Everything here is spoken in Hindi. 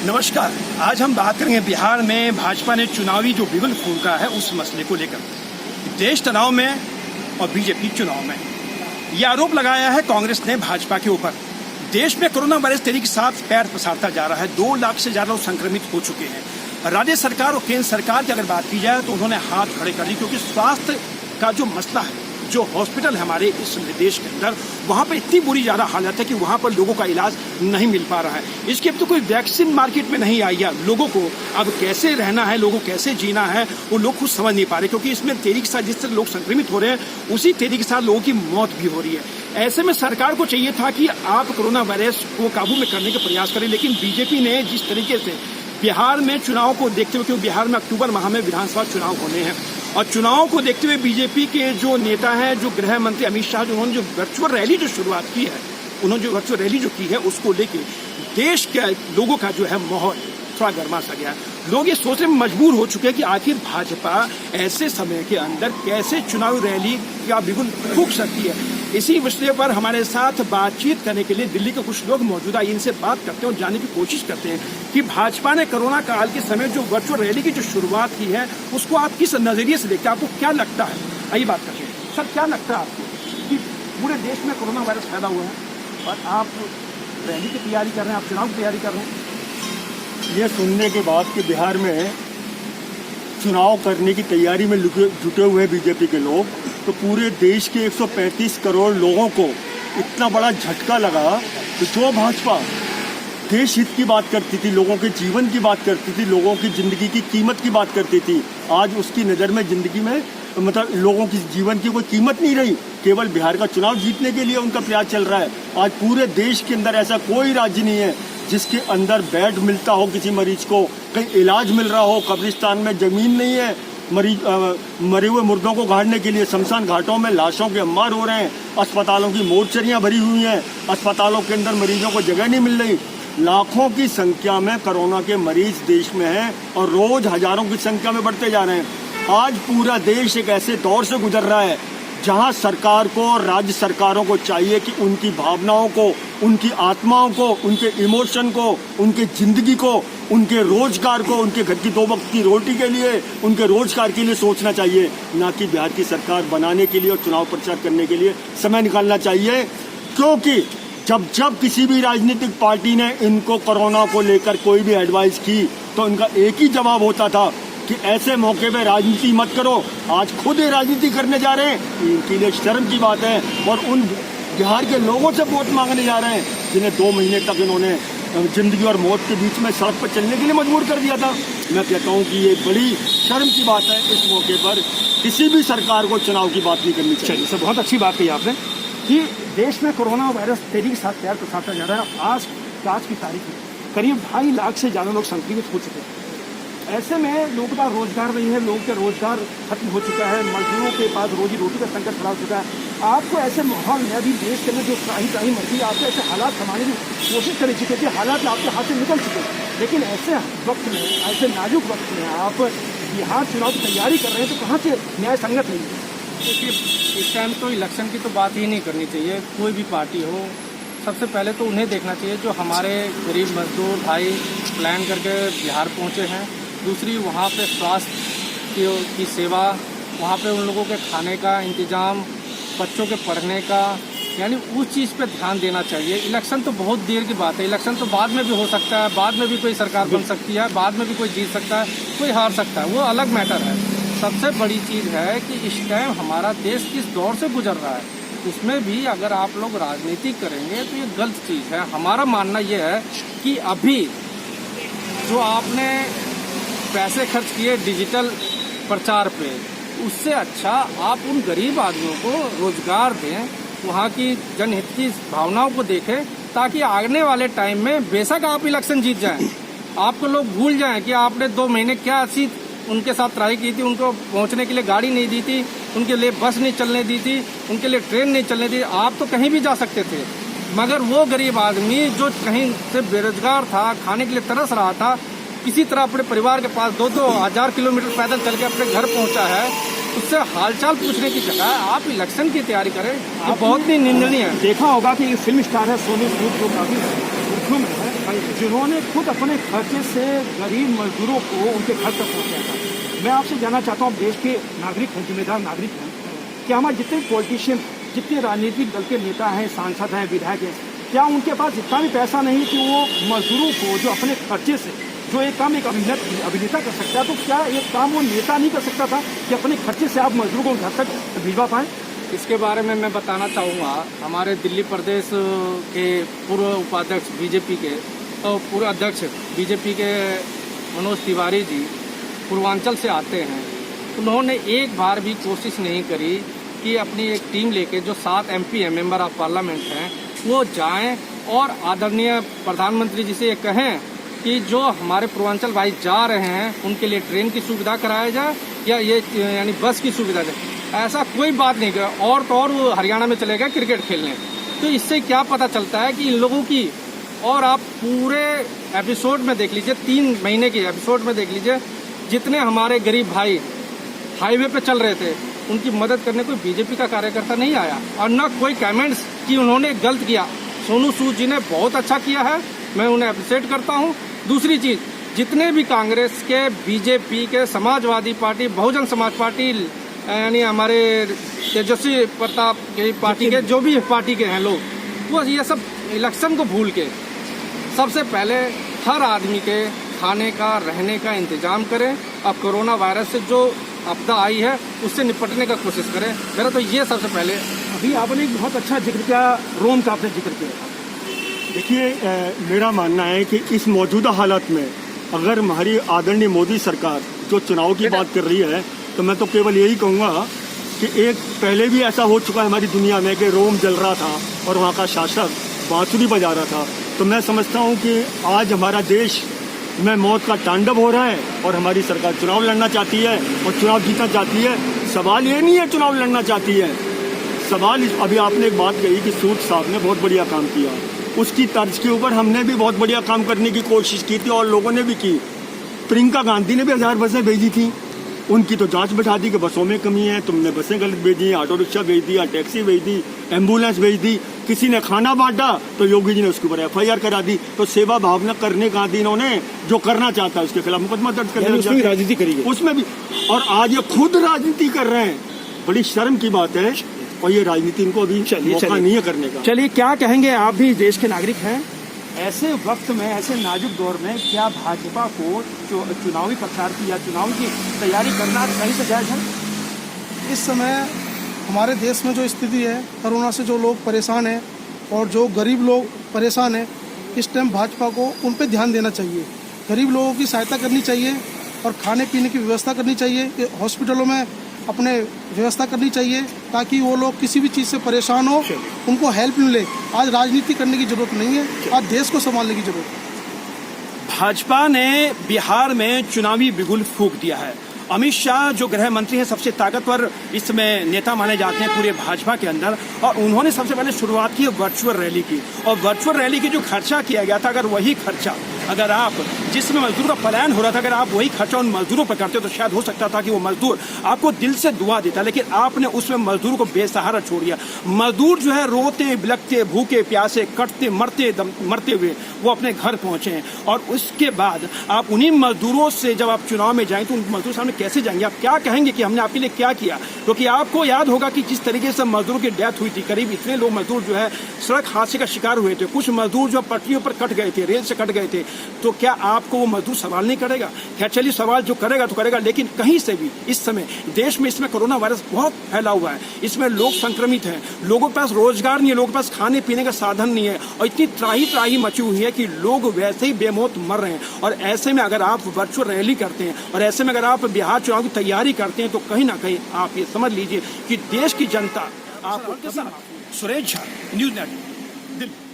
नमस्कार। आज हम बात करेंगे बिहार में भाजपा ने चुनावी जो बिगुल फूंका है उस मसले को लेकर। देश तनाव में और बीजेपी चुनाव में यह आरोप लगाया है कांग्रेस ने भाजपा के ऊपर। देश में कोरोना वायरस तेजी के साथ पैर पसारता जा रहा है। 2 लाख से ज्यादा लोग संक्रमित हो चुके हैं। राज्य सरकार और केंद्र सरकार की अगर बात की जाए तो उन्होंने हाथ खड़े कर दिए, क्योंकि स्वास्थ्य का जो मसला है, जो हॉस्पिटल हमारे इस देश के अंदर, वहाँ पर इतनी बुरी ज़्यादा हालत है कि वहाँ पर लोगों का इलाज नहीं मिल पा रहा है। इसके अब तो कोई वैक्सीन मार्केट में नहीं आई है। लोगों को अब कैसे रहना है, लोगों को कैसे जीना है, वो लोग खुद समझ नहीं पा रहे, क्योंकि इसमें तेजी के साथ जिस तरह लोग संक्रमित हो रहे हैं उसी तेजी के साथ लोगों की मौत भी हो रही है। ऐसे में सरकार को चाहिए था कि आप कोरोना वायरस को काबू में करने का प्रयास करें, लेकिन बीजेपी ने जिस तरीके से बिहार में चुनाव को देखते हुए, क्योंकि बिहार में अक्टूबर माह में विधानसभा चुनाव होने हैं, और चुनाव को देखते हुए बीजेपी के जो नेता हैं, जो गृह मंत्री अमित शाह, उन्होंने जो वर्चुअल रैली जो शुरुआत की है, उन्होंने जो वर्चुअल रैली जो की है, उसको लेके देश के लोगों का जो है माहौल थोड़ा गर्मा सा गया। लोग ये सोचने में मजबूर हो चुके हैं कि आखिर भाजपा ऐसे समय के अंदर कैसे चुनावी रैली का बिगुल फूंक सकती है। इसी विषय पर हमारे साथ बातचीत करने के लिए दिल्ली के कुछ लोग मौजूदा, इनसे बात करते हैं और जानने की कोशिश करते हैं कि भाजपा ने कोरोना काल के समय जो वर्चुअल रैली की जो शुरुआत की है उसको आप किस नजरिए से देखते हैं, आपको क्या लगता है? आइए बात करते हैं। सर, क्या लगता है आपको कि पूरे देश में कोरोना वायरस फैला हुआ है और आप रैली की तैयारी कर रहे हैं, आप चुनाव की तैयारी कर रहे हैं? ये सुनने के बाद कि बिहार में चुनाव करने की तैयारी में जुटे हुए बीजेपी के लोग, तो पूरे देश के 135 करोड़ लोगों को इतना बड़ा झटका लगा कि जो भाजपा देश हित की बात करती थी, लोगों के जीवन की बात करती थी, लोगों की जिंदगी की कीमत की बात करती थी, आज उसकी नज़र में जिंदगी में मतलब लोगों की जीवन की कोई कीमत नहीं रही। केवल बिहार का चुनाव जीतने के लिए उनका प्रयास चल रहा है। आज पूरे देश के अंदर ऐसा कोई राज्य नहीं है जिसके अंदर बेड मिलता हो किसी मरीज को, कहीं इलाज मिल रहा हो। कब्रिस्तान में जमीन नहीं है मरे हुए मुर्दों को गाड़ने के लिए, शमशान घाटों में लाशों के अंबार हो रहे हैं, अस्पतालों की मोर्चरियां भरी हुई हैं, अस्पतालों के अंदर मरीजों को जगह नहीं मिल रही। लाखों की संख्या में कोरोना के मरीज देश में हैं और रोज हजारों की संख्या में बढ़ते जा रहे हैं। आज पूरा देश एक ऐसे दौर से गुजर रहा है जहां सरकार को और राज्य सरकारों को चाहिए कि उनकी भावनाओं को, उनकी आत्माओं को, उनके इमोशन को, उनके जिंदगी को, उनके रोजगार को, उनके घर की 2 वक्त की रोटी के लिए, उनके रोजगार के लिए सोचना चाहिए, ना कि बिहार की सरकार बनाने के लिए और चुनाव प्रचार करने के लिए समय निकालना चाहिए। क्योंकि जब किसी भी राजनीतिक पार्टी ने इनको कोरोना को लेकर कोई भी एडवाइस की तो इनका एक ही जवाब होता था कि ऐसे मौके पे राजनीति मत करो। आज खुद ये राजनीति करने जा रहे हैं, इनके लिए शर्म की बात है। और उन बिहार के लोगों से वोट मांगने जा रहे हैं जिन्हें 2 महीने तक इन्होंने जिंदगी और मौत के बीच में सड़क पर चलने के लिए मजबूर कर दिया था। मैं कहता हूँ कि ये बड़ी शर्म की बात है। इस मौके पर किसी भी सरकार को चुनाव की बात नहीं करनी चाहिए। सर, बहुत अच्छी बात कही आपने कि देश में कोरोना वायरस तेजी के साथ पैर पसारता जा रहा है। आज की तारीख में करीब 2.5 लाख से ज़्यादा लोग संक्रमित हो चुके हैं। ऐसे में लोगों का रोजगार नहीं है, लोगों का रोजगार खत्म हो चुका है, मजदूरों के पास रोजी रोटी का संकट खड़ा हो चुका है। आपको ऐसे माहौल में अभी देश के अंदर जो त्राही मची, आपको ऐसे हालात संभालने की कोशिश करनी चाहिए कि हालात आपके हाथ से निकल चुके, लेकिन ऐसे वक्त में, ऐसे नाजुक वक्त में आप बिहार चुनाव की तैयारी कर रहे हैं, तो कहाँ से न्याय संगत नहीं है? देखिए, इस टाइम तो इलेक्शन की तो बात ही नहीं करनी चाहिए। कोई भी पार्टी हो, सबसे पहले तो उन्हें देखना चाहिए जो हमारे गरीब मजदूर भाई प्लान करके बिहार पहुंचे हैं। दूसरी, वहाँ पे स्वास्थ्य की सेवा, वहाँ पे उन लोगों के खाने का इंतज़ाम, बच्चों के पढ़ने का, यानी उस चीज़ पे ध्यान देना चाहिए। इलेक्शन तो बहुत देर की बात है, इलेक्शन तो बाद में भी हो सकता है, बाद में भी कोई सरकार बन सकती है, बाद में भी कोई जीत सकता है, कोई हार सकता है, वो अलग मैटर है। सबसे बड़ी चीज़ है कि इस टाइम हमारा देश किस दौर से गुजर रहा है, उसमें भी अगर आप लोग राजनीति करेंगे तो ये गलत चीज़ है। हमारा मानना ये है कि अभी जो आपने पैसे खर्च किए डिजिटल प्रचार पे, उससे अच्छा आप उन गरीब आदमियों को रोजगार दें, वहाँ की जनहित की भावनाओं को देखें, ताकि आने वाले टाइम में बेशक आप इलेक्शन जीत जाएं, आपको लोग भूल जाएं कि आपने 2 महीने क्या अच्छी उनके साथ ट्राई की थी, उनको पहुँचने के लिए गाड़ी नहीं दी थी, उनके लिए बस नहीं चलने दी थी, उनके लिए ट्रेन नहीं चलने दी। आप तो कहीं भी जा सकते थे, मगर वो गरीब आदमी जो कहीं से बेरोजगार था, खाने के लिए तरस रहा था, किसी तरह अपने परिवार के पास 2-2 हज़ार किलोमीटर पैदल चल के अपने घर पहुंचा है, उससे हालचाल पूछने की जगह आप इलेक्शन की तैयारी करें, ये बहुत ही निंदनीय है। देखा होगा कि फिल्म स्टार है सोनू सूद, जो काफी सुर्खियों में है, जिन्होंने खुद अपने खर्चे से गरीब मजदूरों को उनके घर तक पहुंचाया था। मैं आपसे जानना चाहता हूँ, देश के नागरिक हैं, जिम्मेदार नागरिक हैं, क्या हमारे जितने पॉलिटिशियन, जितने राजनीतिक दल के नेता हैं, सांसद हैं, विधायक हैं, क्या उनके पास इतना भी पैसा नहीं कि वो मजदूरों को जो अपने खर्चे से जो एक काम एक अभिनेता कर सकता है, तो क्या एक काम वो नेता नहीं कर सकता था कि अपने खर्चे से आप मजदूरों को घर तक भिजवा पाएँ? इसके बारे में मैं बताना चाहूँगा, हमारे दिल्ली प्रदेश के पूर्व उपाध्यक्ष बीजेपी के और पूर्व अध्यक्ष बीजेपी के मनोज तिवारी जी पूर्वांचल से आते हैं। उन्होंने एक बार भी कोशिश नहीं करी कि अपनी एक टीम लेके, जो 7 MP हैं, मेंबर ऑफ पार्लियामेंट हैं, वो जाएं और आदरणीय प्रधानमंत्री जी से ये कहें कि जो हमारे पूर्वांचल भाई जा रहे हैं उनके लिए ट्रेन की सुविधा कराया जाए या ये यानी बस की सुविधा जाए। ऐसा कोई बात नहीं किया, और तो और वो हरियाणा में चले गए क्रिकेट खेलने। तो इससे क्या पता चलता है कि इन लोगों की, और आप पूरे एपिसोड में देख लीजिए, 3 महीने के एपिसोड में देख लीजिए, जितने हमारे गरीब भाई हाईवे पे चल रहे थे उनकी मदद करने कोई बीजेपी का कार्यकर्ता नहीं आया, और न कोई कमेंट्स कि उन्होंने गलत किया। सोनू सूद जी ने बहुत अच्छा किया है, मैं उन्हें अप्रिशिएट करता हूँ। दूसरी चीज, जितने भी कांग्रेस के, बीजेपी के, समाजवादी पार्टी, बहुजन समाज पार्टी, यानी हमारे तेजस्वी प्रताप की पार्टी के, जो भी पार्टी के हैं लोग, वो ये सब इलेक्शन को भूल के सबसे पहले हर आदमी के खाने का, रहने का इंतजाम करें। अब कोरोना वायरस से जो आपदा आई है उससे निपटने का कोशिश करें। मेरा तो ये सबसे पहले। अभी आपने एक बहुत अच्छा जिक्र किया, रोम का आपने जिक्र किया। देखिए, मेरा मानना है कि इस मौजूदा हालत में अगर हमारी आदरणीय मोदी सरकार जो चुनाव की बात कर रही है, तो मैं तो केवल यही कहूँगा कि एक पहले भी ऐसा हो चुका है हमारी दुनिया में कि रोम जल रहा था और वहाँ का शासक बांसुरी बजा रहा था। तो मैं समझता हूँ कि आज हमारा देश में मौत का तांडव हो रहा है और हमारी सरकार चुनाव लड़ना चाहती है और चुनाव जीतना चाहती है। सवाल ये नहीं है चुनाव लड़ना चाहती है, सवाल अभी आपने एक बात कही कि सूद साहब ने बहुत बढ़िया काम किया, उसकी तर्ज के ऊपर हमने भी बहुत बढ़िया काम करने की कोशिश की थी और लोगों ने भी की। प्रियंका गांधी ने भी 1000 बसें भेजी थी, उनकी तो जांच बैठा दी कि बसों में कमी है, तुमने बसें गलत भेजी, ऑटो रिक्शा भेज दिया, टैक्सी भेज दी, एम्बुलेंस भेज दी। किसी ने खाना बांटा तो योगी जी ने उसके ऊपर FIR करा दी। तो सेवा भावना करने का दी इन्होंने, जो करना चाहता है उसके खिलाफ मुकदमा दर्ज करने, उसमें भी राजनीति करी गई, उसमें भी। और आज ये खुद राजनीति कर रहे हैं, बड़ी शर्म की बात है। और ये राजनीति इनको अभी मौका नहीं है करने का। चलिए, क्या कहेंगे, आप भी देश के नागरिक हैं, ऐसे वक्त में, ऐसे नाजुक दौर में क्या भाजपा को चुनावी प्रचार की या चुनाव की तैयारी करना सही से जायज है? इस समय हमारे देश में जो स्थिति है, कोरोना से जो लोग परेशान हैं और जो गरीब लोग परेशान हैं, इस टाइम भाजपा को उन पर ध्यान देना चाहिए। गरीब लोगों की सहायता करनी चाहिए और खाने पीने की व्यवस्था करनी चाहिए, हॉस्पिटलों में अपने व्यवस्था करनी चाहिए ताकि वो लोग किसी भी चीज़ से परेशान हो, उनको हेल्प मिले। आज राजनीति करने की जरूरत नहीं है, आज देश को संभालने की जरूरत है। भाजपा ने बिहार में चुनावी बिगुल फूंक दिया है। अमित शाह जो गृह मंत्री हैं, सबसे ताकतवर इसमें नेता माने जाते हैं पूरे भाजपा के अंदर, और उन्होंने सबसे पहले शुरुआत की वर्चुअल रैली की। और वर्चुअल रैली की जो खर्चा किया गया था, अगर वही खर्चा, अगर आप जिसमें मजदूर का पलायन हो रहा था, अगर आप वही खर्चा उन मजदूरों पर करते तो शायद हो सकता था कि वो मजदूर आपको दिल से दुआ देता। लेकिन आपने उसमें मजदूर को बेसहारा छोड़ दिया। मजदूर जो है रोते बिलखते, भूखे प्यासे, कटते मरते हुए वो अपने घर पहुंचे हैं। और उसके बाद आप उन्हीं मजदूरों से जब आप चुनाव में जाएं तो उन मजदूर सामने कैसे जाएंगे? आप क्या कहेंगे कि हमने आपके लिए क्या किया? क्योंकि आपको याद होगा कि जिस तरीके से मजदूरों की डेथ हुई थी, करीब इतने लोग मजदूर जो है सड़क हादसे का शिकार हुए थे, कुछ मजदूर जो पटरियों पर कट गए थे, रेल से कट गए थे। तो क्या आपको वो मजदूर सवाल नहीं करेगा? खैर चलिए, सवाल जो करेगा तो करेगा, लेकिन कहीं से भी इस समय देश में इसमें कोरोना वायरस बहुत फैला हुआ है, इसमें लोग संक्रमित हैं, लोगों के पास रोजगार नहीं है, लोगों के पास खाने पीने का साधन नहीं है, और इतनी त्राही मची हुई है कि लोग वैसे ही बेमौत मर रहे हैं। और ऐसे में अगर आप वर्चुअल रैली करते हैं और ऐसे में अगर आप बिहार चुनाव की तैयारी करते हैं, तो कहीं ना कहीं आप ये समझ लीजिए कि देश की जनता आपको। Suresh Jha, news network, Delhi.